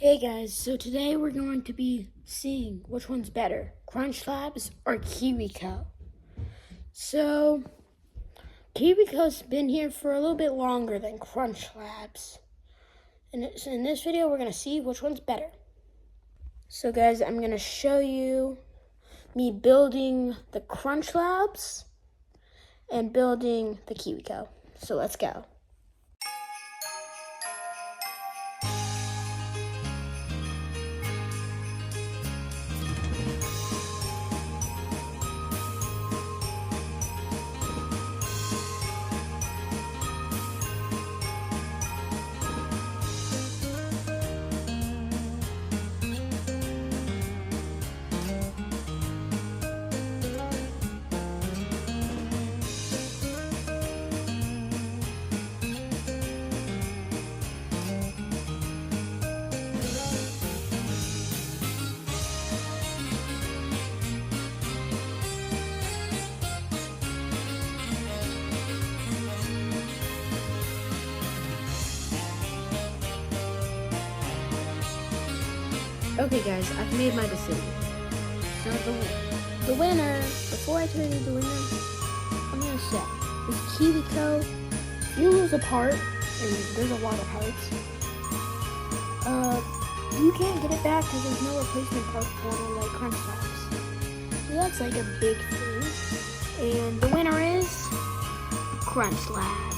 Hey guys, so today we're going to be seeing which one's better, Crunchlabs or KiwiCo. So, KiwiCo's been here for a little bit longer than Crunchlabs. And in this video, we're going to see which one's better. So guys, I'm going to show you me building the Crunchlabs and building the KiwiCo. So let's go. Okay guys, I've made my decision. So the winner, before I tell you the winner, I'm going to say, is KiwiCo. You lose a part, and there's a lot of parts. You can't get it back because there's no replacement part for it like Crunchlabs. So that's like a big thing. And the winner is Crunchlabs.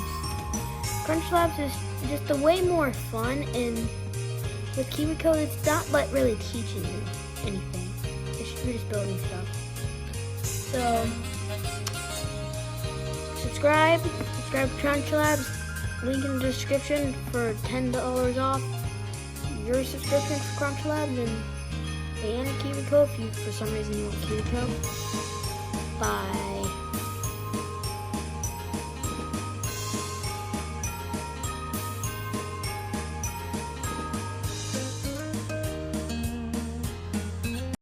Crunchlabs is just a way more fun, and with KiwiCo, it's not like really teaching you anything. You're just building stuff. So, subscribe to Crunchlabs. Link in the description for $10 off your subscription for Crunchlabs and KiwiCo if you, for some reason, you want KiwiCo. Bye.